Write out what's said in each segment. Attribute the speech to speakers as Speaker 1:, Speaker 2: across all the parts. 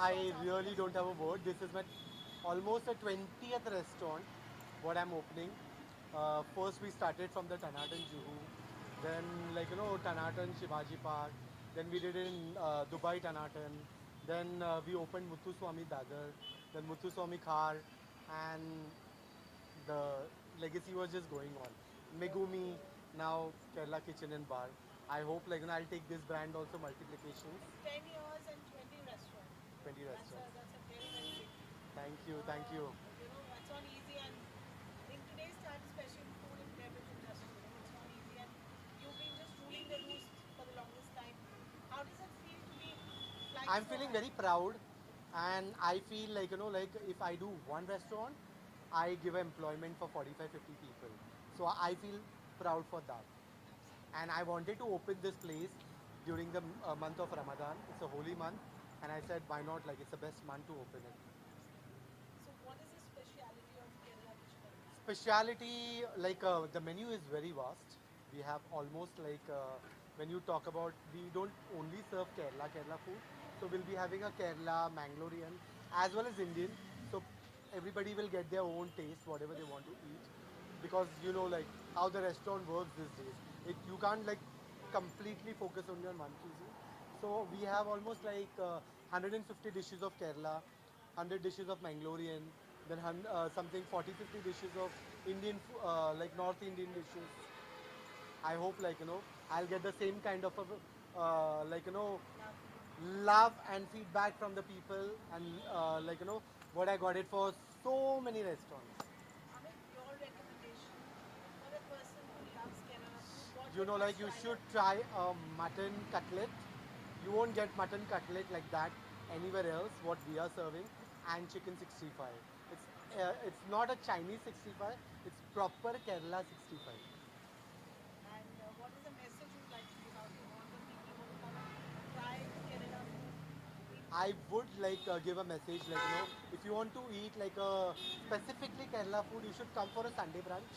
Speaker 1: I really don't have a word. This is my almost a 20th restaurant what I'm opening. First we started from the Tanatan Juhu, then Tanatan Shivaji Park, then we did it in Dubai Tanatan, then we opened Muthuswami Dadar, then Muthuswami Khar, and the legacy was just going on. Megumi, now Kerala Kitchen and Bar. I hope I'll take this brand also multiplications.
Speaker 2: 10 years and 20 restaurants.
Speaker 1: 20 restaurants.
Speaker 2: That's a very, very big thing.
Speaker 1: Thank you, thank you.
Speaker 2: It's not easy, and in today's time, especially in food and beverage industry, it's not easy, and you've been just ruling the roost for the longest time. How does it feel to be flying
Speaker 1: I'm
Speaker 2: so
Speaker 1: feeling
Speaker 2: high?
Speaker 1: very proud, and I feel like if I do one restaurant, I give employment for 45, 50 people. So I feel proud for that. And I wanted to open this place during the month of Ramadan. It's a holy month, and I said, why not? Like, it's the best month to open it.
Speaker 2: So, what is the speciality of Kerala Kitchen?
Speaker 1: Speciality, the menu is very vast. We have almost when you talk about, we don't only serve Kerala food. So we'll be having a Kerala, Mangalorean, as well as Indian. So everybody will get their own taste, whatever they want to eat. Because like how the restaurant works these days. You can't completely focus only on one cuisine. So we have almost 150 dishes of Kerala, 100 dishes of Mangalorean, then something 40, 50 dishes of Indian, North Indian dishes. I hope I'll get the same kind of
Speaker 2: Love.
Speaker 1: love and feedback from the people, and what I got it for so many restaurants.
Speaker 2: Amit, your recommendation for a person who loves Kerala food, what they must
Speaker 1: You
Speaker 2: try
Speaker 1: should
Speaker 2: there?
Speaker 1: try a mutton cutlet. You won't get mutton cutlet like that anywhere else. What we are serving, and chicken 65. It's not a Chinese 65. It's proper Kerala 65.
Speaker 2: And what is the message you'd like to give out to all the people who want to come and try Kerala food? Eat
Speaker 1: I would give a message if you want to eat specifically Kerala food, you should come for a Sunday brunch,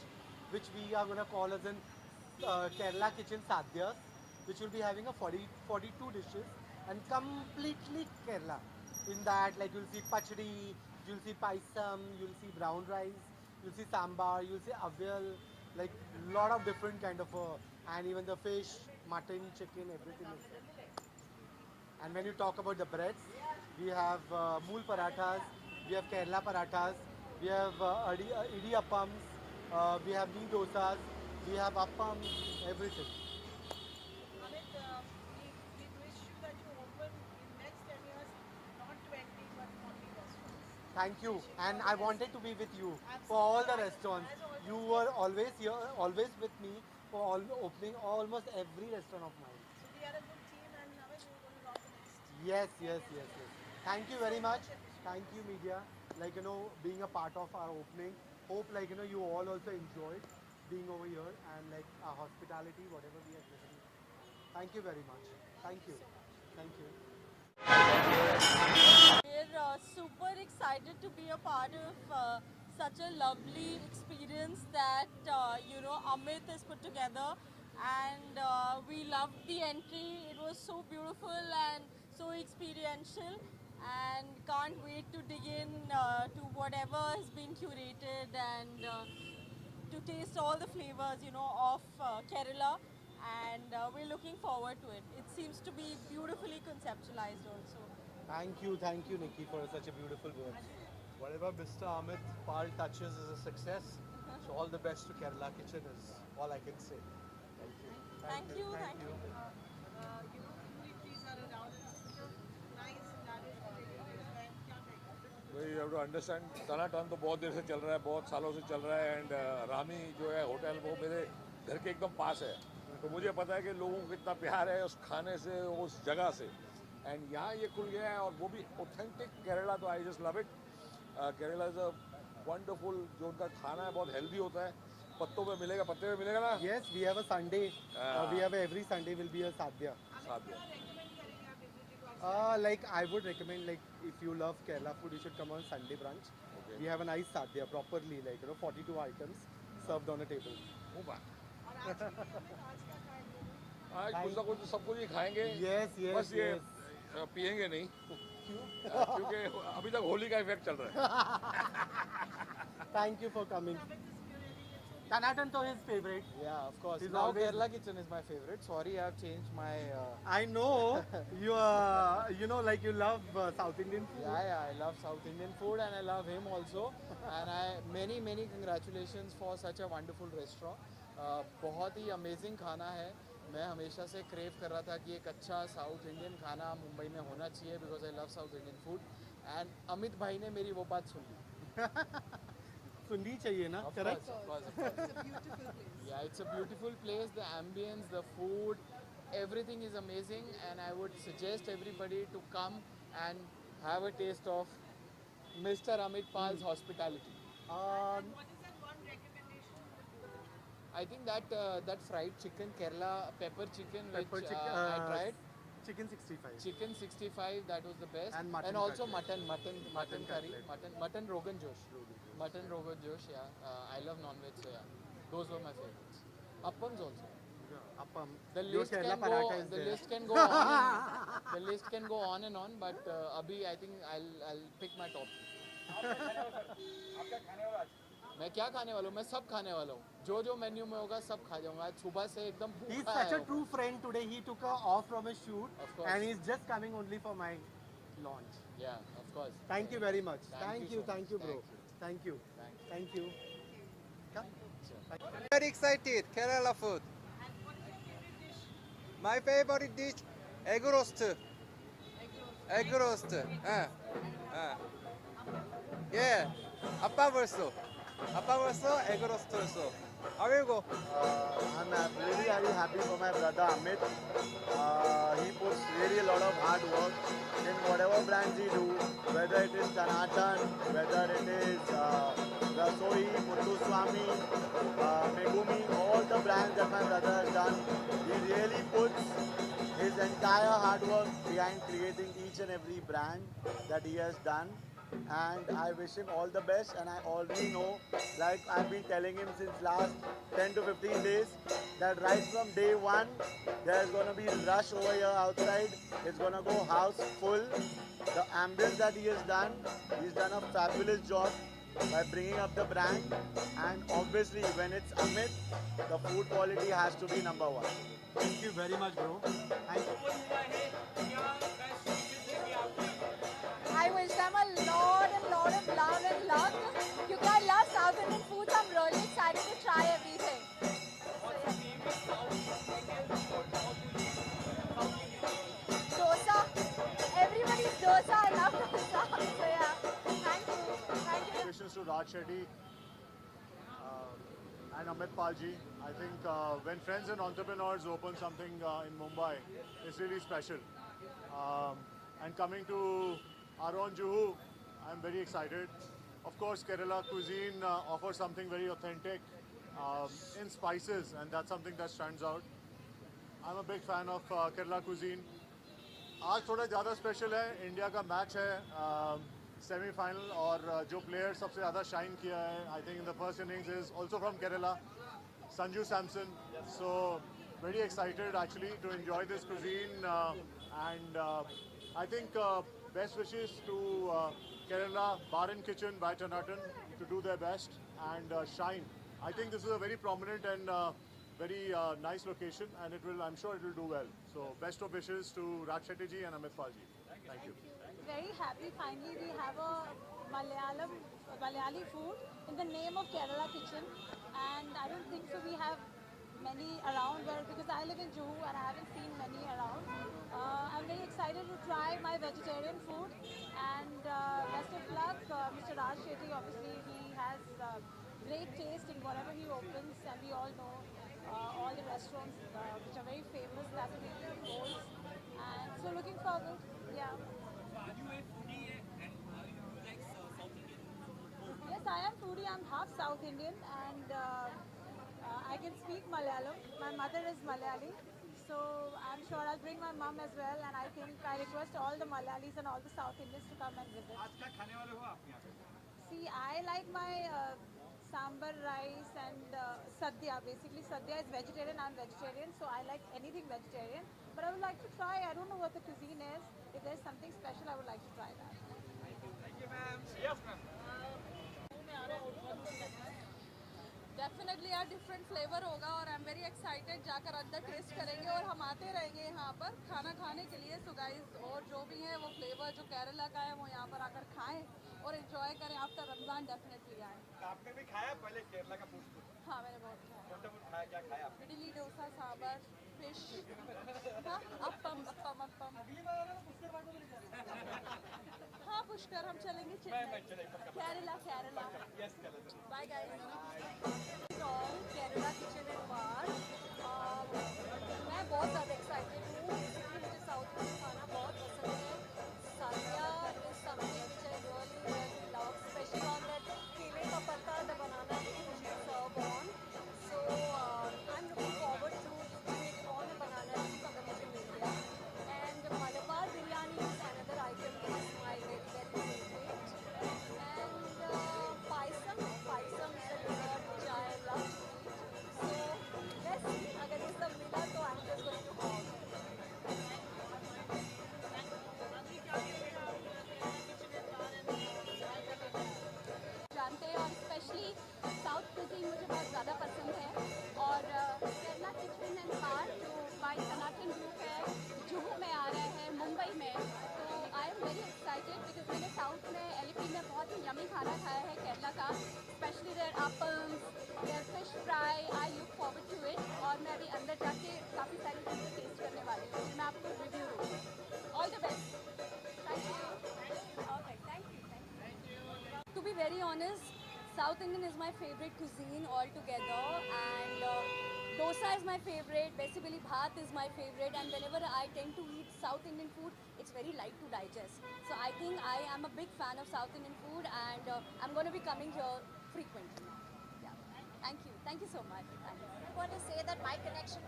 Speaker 1: which we are gonna call as an Kerala Kitchen Sadhyas, which will be having a 42 dishes and completely Kerala. In that, you'll see pachadi, you'll see paisam, you'll see brown rice, you'll see sambar, you'll see avial, like lot of different kind of and even the fish, mutton, chicken, everything is there. And when you talk about the breads, we have mool parathas, we have Kerala parathas, we have idi appams, we have mee dosas, we have appams, everything.
Speaker 2: Amit, we wish you that you open in next 10 years, not 20 but 40 restaurants.
Speaker 1: Thank you.
Speaker 2: Wishing you
Speaker 1: And
Speaker 2: all the
Speaker 1: I
Speaker 2: best.
Speaker 1: wanted to be with you for all
Speaker 2: Absolutely,
Speaker 1: the restaurants.
Speaker 2: as
Speaker 1: You
Speaker 2: always,
Speaker 1: were always here, always with me for all opening almost every restaurant of mine.
Speaker 2: so we are a good team, and Amit, we're going to rock the next
Speaker 1: Yes,
Speaker 2: 10
Speaker 1: yes,
Speaker 2: years
Speaker 1: yes,
Speaker 2: together.
Speaker 1: yes.
Speaker 2: Thank
Speaker 1: Thank
Speaker 2: you
Speaker 1: you
Speaker 2: so
Speaker 1: very much.
Speaker 2: much, and wish you all
Speaker 1: Thank
Speaker 2: the
Speaker 1: you,
Speaker 2: best.
Speaker 1: media. Being a part of our opening. Hope you all also enjoyed being over here and our hospitality, whatever we have given you. Thank you very much.
Speaker 2: Thank
Speaker 1: Thank
Speaker 2: you
Speaker 1: you.
Speaker 2: so much.
Speaker 1: Thank you.
Speaker 3: We're super excited to be a part of such a lovely experience that Amit has put together, and we loved the entry. It was so beautiful and so experiential, and can't wait to dig in to whatever has been curated and to taste all the flavors, of Kerala, and we're looking forward to it. It seems to be beautifully conceptualized also.
Speaker 1: Thank you, Nikki, for such a beautiful words. Whatever Mr. Amit Pal touches is a success. So all the best to Kerala Kitchen is all I can say. Thank you. Thank
Speaker 3: Thank
Speaker 1: you.
Speaker 3: you,
Speaker 1: Thank
Speaker 3: thank
Speaker 1: you.
Speaker 3: you.
Speaker 2: Puri trees are around. It's such a nice, lavish place where क्या कहेंगे?
Speaker 4: वही you have to understand टनाटन तो बहुत देर से चल रहा है, बहुत सालों से चल रहा है, एंड रामी जो है होटल वो मेरे घर के एकदम पास है, तो मुझे पता है कि लोगों को कितना प्यार है उस खाने से, उस जगह से, एंड यहाँ ये खुल गया है और वो भी ऑथेंटिक केरला, तो I just love it. Kerala is a wonderful, जो उनका खाना है बहुत हेल्दी होता है, पत्तों पे मिलेगा, पत्ते पे मिलेगा ना.
Speaker 1: Yes, we have a Sunday. We have every Sunday will be a sadhya.
Speaker 2: Amit,
Speaker 4: साथ
Speaker 2: क्या
Speaker 4: में
Speaker 2: recommend करेंगे आप visiting को?
Speaker 1: I would recommend if you love Kerala food, you should come on Sunday brunch.
Speaker 4: Okay.
Speaker 1: We have a nice sadhya properly 42 items served on a table.
Speaker 4: हूँ बा.
Speaker 2: और आज भी Amit, आज क्या खाएंगे?
Speaker 4: आज कुछ ना कुछ सब कुछ ही खाएंगे.
Speaker 1: Yes, yes,
Speaker 4: बस ये
Speaker 1: yes.
Speaker 4: पियेंगे नहीं क्योंकि अभी तक होली का इफेक्ट चल रहा है।
Speaker 1: Thank you for coming. Tanatan to his favorite.
Speaker 5: Yeah, of course.
Speaker 1: He's
Speaker 5: Now
Speaker 1: always-
Speaker 5: Kerala Kitchen is my favorite. Sorry, I've changed my.
Speaker 1: I know you know, like you love South Indian food.
Speaker 5: Yeah, I love South Indian food and I love him also. And many congratulations for such a wonderful restaurant. बहुत ही amazing खाना है. मैं हमेशा से crave कर रहा था कि एक अच्छा साउथ इंडियन खाना मुंबई में होना चाहिए because I love south Indian food and Amit भाई ने मेरी वो बात सुन ली.
Speaker 1: सुननी चाहिए ना, correct?
Speaker 5: Yeah, it's a beautiful place. The ambience, the food, everything is amazing, and I would suggest everybody to come and have a taste of Mr. Amit Pal's hospitality.
Speaker 1: Um,
Speaker 2: What is that one recommendation?
Speaker 5: I think that fried chicken, Kerala pepper chicken,
Speaker 1: Pepper
Speaker 5: which
Speaker 1: chicken,
Speaker 5: I tried.
Speaker 1: chicken 65.
Speaker 5: Chicken 65, that was the best.
Speaker 1: And mutton
Speaker 5: also
Speaker 1: cutlet.
Speaker 5: mutton curry,
Speaker 1: cutlet.
Speaker 5: mutton Rogan Josh. Mutton Rogan Josh, yeah. I love non-veg, so yeah. Those were my favorites. Appams also.
Speaker 1: Appam.
Speaker 5: The
Speaker 1: Your
Speaker 5: list
Speaker 1: Kerala
Speaker 5: can go.
Speaker 1: paratha is
Speaker 5: The
Speaker 1: there.
Speaker 5: list can go on. The list can go on and on, but abhi I think I'll pick my top. मैं क्या खाने वाला हूँ? मैं सब खाने वाला हूँ. जो मेन्यू में होगा सब खा जाऊंगा. आज सुबह से एकदम
Speaker 1: He's
Speaker 5: भूखा
Speaker 1: such a
Speaker 5: है.
Speaker 1: true friend. Today he took off from his shoot
Speaker 5: Of course.
Speaker 1: and he's just coming only for my launch.
Speaker 5: Yeah, of course.
Speaker 1: Thank you very much.
Speaker 5: Thank you so
Speaker 1: thank you,
Speaker 5: much.
Speaker 1: bro. Thank you. Thank you. Come.
Speaker 6: Very excited. Kerala food.
Speaker 2: And what is your favorite dish?
Speaker 6: My favorite dish, egg roast. Egg roast. Yeah. Appa verso. Egg roast also. How will you go?
Speaker 7: I'm really very happy for my brother Amit. He puts really a lot of hard work in whatever brands he do, whether it is Tanatan, whether it is Rasoi, Muthuswamy, Megumi, all the brands that my brother has done. He really puts his entire hard work behind creating each and every brand that he has done. And I wish him all the best, and I already know, like I've been telling him since last 10 to 15 days, that right from day one there's gonna be rush over here outside. It's gonna go house full. The ambience that he has done, he's done a fabulous job by bringing up the brand, and obviously when it's Amit, the food quality has to be number one.
Speaker 1: Thank you very much, bro.
Speaker 3: I wish them a lot of love and luck. Because I love South Indian food, so I'm really excited to try everything. Dosa. Everybody's dosa. I love dosa. So yeah. Thank you.
Speaker 7: Congratulations to Raj Shetty and Amit Palji. I think when friends and entrepreneurs open something in Mumbai, it's really special. And coming to our own Juhu, I'm very excited. Of course, Kerala cuisine offers something very authentic in spices, and that's something that stands out. I'm a big fan of Kerala cuisine. आज थोड़ा ज़्यादा special है. India का match है semifinal, और जो player सबसे ज़्यादा शाइन किया है, I think in the first innings is also from Kerala, Sanju Samson. So very excited actually to enjoy this cuisine, and I think best wishes to Kerala Bar and Kitchen by Tanatan to do their best and shine. I think this is a very prominent and very nice location, and I'm sure it will do well. So best of wishes to Raj Shetty ji and Amit Palji. Thank you.
Speaker 3: Very happy. Finally, we have a Malayali food in the name of Kerala Kitchen, and I don't think so we have many around because I live in Juhu and I haven't seen many around. I'm very excited to try my vegetarian food, and best of luck. Mr. Raj Shetty, obviously, he has great taste in whatever he opens, and we all know all the restaurants which are very famous that he holds. And so looking forward, yeah. Yes, I am foodie. I'm half South Indian, and I can speak Malayalam. My mother is Malayali, so I'm sure I'll bring my mom as well. And I think I request all the Malayalis and all the South Indians to come and visit. See, I like my
Speaker 2: sambar rice and sadhya. Basically, sadhya is vegetarian. I'm vegetarian, so I like anything vegetarian. But I would like to try. I don't know what the cuisine is. If there's something special, I would like to try that.
Speaker 3: Definitely यार different flavour होगा और आई am very excited जाकर अंदर test करेंगे और हम आते रहेंगे यहाँ पर खाना खाने के लिए। सो गाइस, और जो भी है वो फ्लेवर जो केरला का है वो यहाँ पर आकर खाएं और एंजॉय करें। आफ्टर रमज़ान डेफिनेटली आएँ।
Speaker 8: आपने भी खाया पहले केरला का फूड?
Speaker 3: हाँ, मैंने बहुत खाया।
Speaker 8: कौन सा फूड खाया, क्या खाया आपने?
Speaker 3: इडली, डोसा, सांबर, फिश, हाँ, अप्पम अप्पम अप्पम। हाँ, पुष्कर हम चलेंगे Kerala Kerala. Bye guys. Kerala kitchen and bar. मैं बहुत ज़्यादा एक्साइटेड हूँ। बेसिकली मुझे साउथ इंडियन खाना बहुत पसंद है। Sadia is something which I really love, specially on that केले का पत्ता, the banana which you serve on. So I'm looking forward to eating it on a banana leaf अगर मुझे मिल गया. And Malabar biryani is another item that is my very very favorite. And paisam is a dessert which I love to eat. So let's see, अगर ये सब मिला तो I'm just going to have. जानते हैं और स्पेशली साउथ कुजीन मुझे बहुत ज़्यादा पसंद है और केरला किचन एंड बार जो बाय सनातन ग्रुप है जुहू में आ रहा है मुंबई में, तो I am very excited because मैंने साउथ में एलपी में बहुत ही यमी खाना खाया है केरला का, specially there appam, there fish fry. I look forward to it और मैं अभी अंदर जाके काफ़ी सारी चीज़ें टेस्ट करने वाली हूँ। मैं आपको रिव्यू दूँगी। All the best. Thank you. To be very honest, South Indian is my favorite cuisine altogether, and dosa is my favorite. Basically, bhat is my favorite, and whenever I tend to eat South Indian food, it's very light to digest. So I think I am a big fan of South Indian food, and I'm going to be coming here frequently. Yeah. Thank you so much. Thanks.
Speaker 9: I want to say that my connection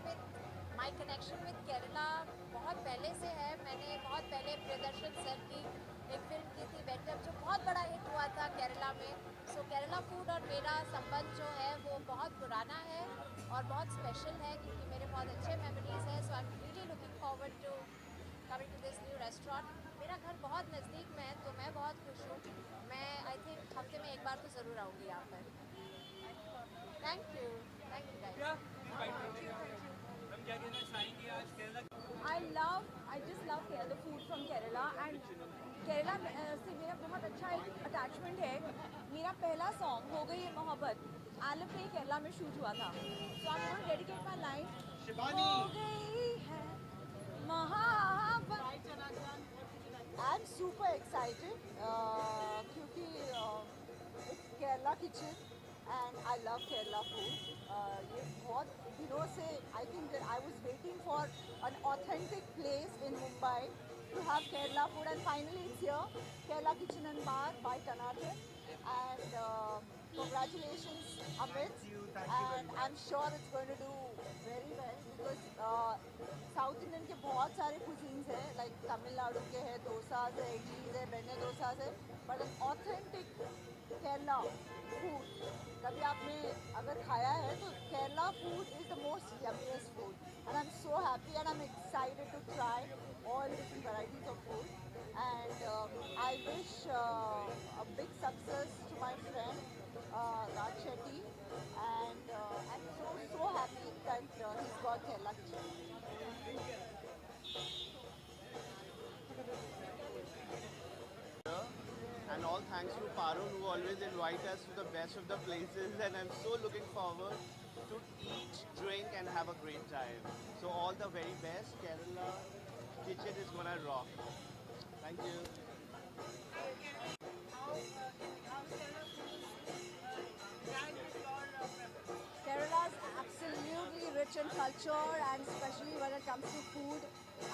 Speaker 9: with Kerala बहुत पहले से है। मैंने बहुत पहले Priyadarshan sir की एक film की थी बेटर, जो बहुत बड़ा हिट हुआ था केरला में। सो केरला फूड और मेरा संबंध जो है वो बहुत पुराना है और बहुत स्पेशल है क्योंकि मेरे बहुत अच्छे मेमोरीज हैं। So I am really looking forward to coming to this new restaurant. मेरा घर बहुत नज़दीक में है तो मैं बहुत खुश हूँ। मैं आई थिंक हफ्ते में एक बार तो ज़रूर आऊँगी यहाँ पर। Thank you guys.
Speaker 3: I just love Kerala food from Kerala, and Kerala से मेरा बहुत अच्छा एक अटैचमेंट है। मेरा पहला सॉन्ग हो गई है मोहब्बत आलपे केरला में शूट हुआ था। So I want to dedicate my life हो गई है मोहब्बत। आई एम सुपर एक्साइटेड क्योंकि it's Kerala kitchen and I love Kerala food. ये बहुत दिनों से I think I was waiting for an authentic place in Mumbai to have Kerala food, and finally it's here, Kerala Kitchen and Bar by Tanatan. And congratulations Amit, and I'm sure it's going to do very well because South Indian के बहुत सारे cuisines हैं, like Tamil Nadu के हैं, dosas है, idlis है, बेने dosas है, but an authentic Kerala food कभी आपने अगर खाया है तो Kerala food is the most yummiest food, and I'm so happy and I'm excited to try all different varieties of food. And I wish a big success to my friend Raj Shetty, and I'm so happy that he's got Kerala Kitchen.
Speaker 10: And all thanks to Parul who always invite us to the best of the places, and I'm so looking forward to eat, drink and have a great time. So all the very best. Kerala Kitchen is gonna rock. Thank you.
Speaker 3: Kerala is absolutely rich in culture, and especially when it comes to food.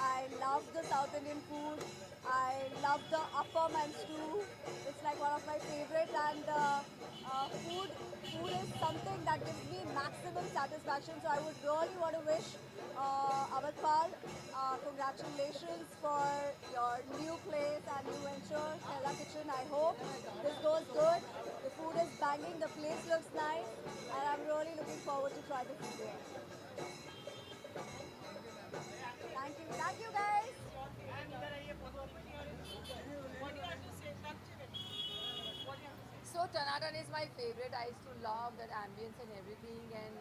Speaker 3: I love the South Indian food. I love the appam and stew. It's like one of my favorite, and food is something that gives me maximum satisfaction. So I would really want to wish Avatpal congratulations for your new place and new venture, Kerala Kitchen. I hope this goes good. The food is bang
Speaker 11: hanging. The place looks nice, and I'm really looking forward to try the food here. Thank you guys.
Speaker 3: So Tanatan is my favorite. I used to love that ambience and everything. And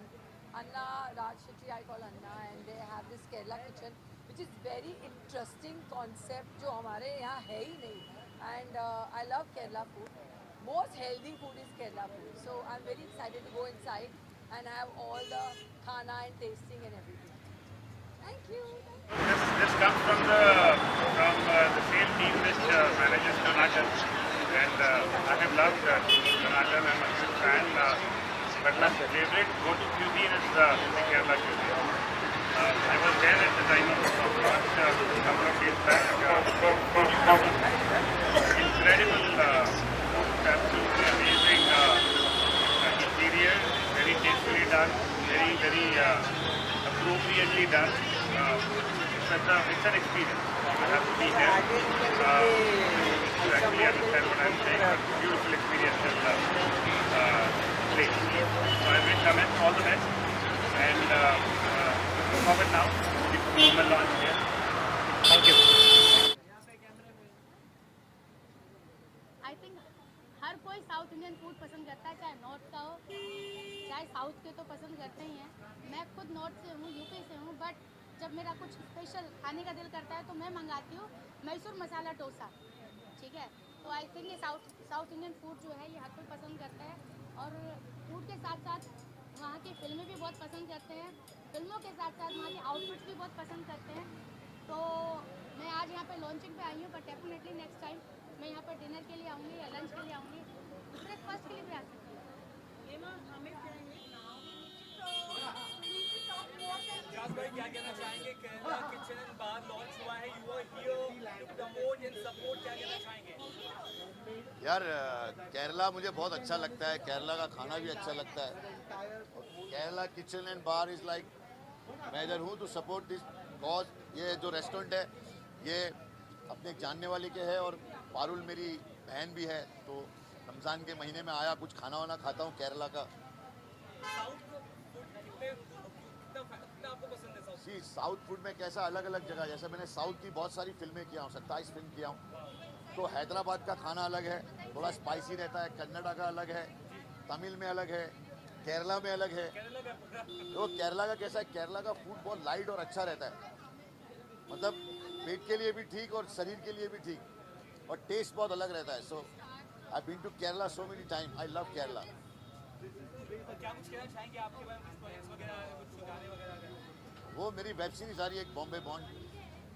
Speaker 3: Anna, Raj Shetty, I call Anna, and they have this Kerala kitchen, which is very interesting concept जो हमारे यहाँ है ही नहीं. And I love Kerala food. Most healthy food is Kerala food. So I'm very excited to go inside and have all the khana and tasting and everything. Thank you.
Speaker 12: This comes from the same team which manages Tanatan, and I have loved Tanatan. I'm a good fan. But my favorite go-to cuisine is the Kerala cuisine. I was there at the time of the launch a couple of days back. Incredible, absolutely amazing interior, very tastefully done, very appropriately done. It's an experience. You have to be here to actually understand what I'm saying. A beautiful experiential place. So I wish Amit all the best, and looking forward now to the formal launch here. Thank you.
Speaker 13: I think हर कोई south Indian food पसंद करता है, चाहे north का हो चाहे south के, तो पसंद करते ही हैं. मैं खुद नॉर्थ से हूँ, यूपी से हूँ, बट जब मेरा कुछ स्पेशल खाने का दिल करता है तो मैं मंगाती हूँ मैसूर मसाला डोसा. ठीक है, तो आई थिंक ये साउथ इंडियन फूड जो है ये हर कोई पसंद करता है, और फूड के साथ साथ वहाँ की फिल्में भी बहुत पसंद करते हैं. फिल्मों के साथ साथ वहाँ के आउटफिट्स भी बहुत पसंद करते हैं. तो मैं आज यहाँ पे लॉन्चिंग पे आई हूँ, बट डेफिनेटली नेक्स्ट टाइम मैं यहाँ पर डिनर के लिए आऊँगी या लंच के लिए आऊँगी, ब्रेकफास्ट के लिए भी आ सकती हूँ.
Speaker 8: राज भाई क्या कहना चाहेंगे? Kerala kitchen and bar launch हुआ है, you are here to promote and support, क्या कहना चाहेंगे?
Speaker 14: यार केरला मुझे बहुत अच्छा लगता है, केरला का खाना भी अच्छा लगता है. Kerala kitchen and bar is like, मैं इधर हूँ टू सपोर्ट दिस कॉज. ये जो रेस्टोरेंट है ये अपने एक जानने वाले के है, और पारुल मेरी बहन भी है, तो रमज़ान के महीने में आया, कुछ खाना वाना खाता हूँ केरला का. साउथ फूड में कैसा अलग अलग जगह, जैसे मैंने साउथ की बहुत सारी फिल्में किया हूँ, 27 फिल्म किया हूँ, तो हैदराबाद का खाना अलग है, थोड़ा स्पाइसी रहता है. कन्नड़ा का अलग है, तमिल में अलग है, केरला में अलग है. तो केरला का कैसा है, केरला का फूड बहुत लाइट और अच्छा रहता है, मतलब पेट के लिए भी ठीक और शरीर के लिए भी ठीक, और टेस्ट बहुत अलग रहता है. So I been to Kerala so many time. I love Kerala.
Speaker 8: क्या कुछ कहना चाहेंगे आपके बारे में, कुछ प्रोजेक्ट्स वगैरह, कुछ गाने वगैरह?
Speaker 14: वो मेरी वेब सीरीज आ रही है एक, बॉम्बे बॉन्ड,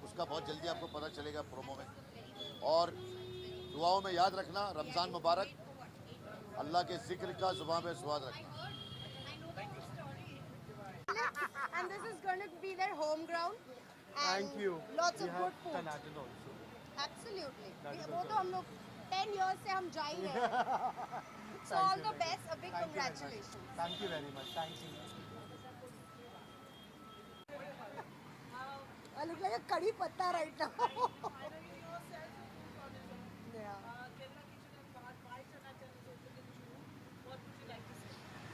Speaker 14: उसका बहुत जल्दी आपको पता चलेगा प्रोमो में. और दुआओं में याद रखना, रमज़ान मुबारक, अल्लाह के जिक्र का जुबान पे स्वाद रखना.
Speaker 11: And this is going to be their home ground.
Speaker 1: Thank you.
Speaker 11: Lots
Speaker 1: We
Speaker 11: of
Speaker 1: have
Speaker 11: good food.
Speaker 1: Tanatan also.
Speaker 11: Absolutely. वो तो हम लोग 10 years से हम जा ही रहे हैं. So
Speaker 1: Thank
Speaker 11: all
Speaker 1: you
Speaker 11: the
Speaker 1: very
Speaker 11: best.
Speaker 1: much.
Speaker 11: A big
Speaker 1: Thank you very much.
Speaker 11: congratulations.
Speaker 1: Thank you very much. Thank you.
Speaker 11: I look like a curry patta right now. Yeah.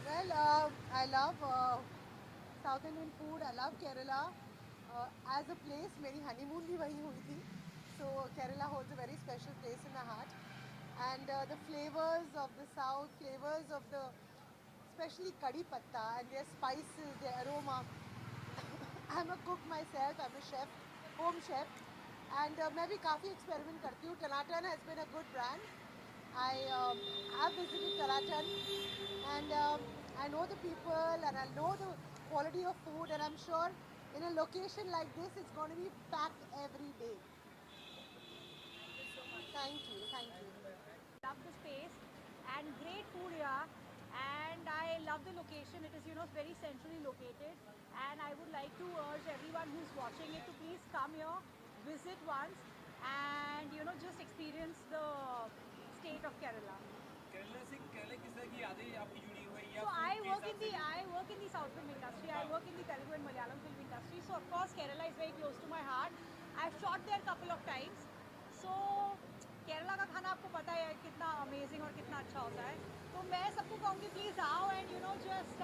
Speaker 11: Well, I love South Indian food. I love Kerala. As a place, मेरी honeymoon भी वहीं हुई थी. So Kerala holds a very special place in my heart. And the flavors of the south, flavors of the, especially curry patta and their spices, their aroma. I'm a cook myself. I'm a chef, home chef. And मैं भी काफ़ी experiment करती हूँ. Tanatan has been a good brand. I have visited Tanatan, and I know the people, and I know the quality of food, and I'm sure in a location like this, it's going to be packed every day. Thank you. Thank you.
Speaker 13: Love the space and great food here, and I love the location. It is, very centrally located, and I would like to urge everyone who's watching it to please come here, visit once, and just experience the state of Kerala.
Speaker 8: Kerala से केरला किस तरह की यादें आपकी जुड़ी हुई हैं?
Speaker 13: So I work in the South film industry. I work in the Telugu and Malayalam film industry. So of course Kerala is very close to my heart. I've shot there a couple of times. So Kerala का खाना आपको पता है कितना amazing
Speaker 15: amazing और कितना अच्छा होता है। तो मैं सबको कहूँगी प्लीज़ आओ एंड यू नो जस्ट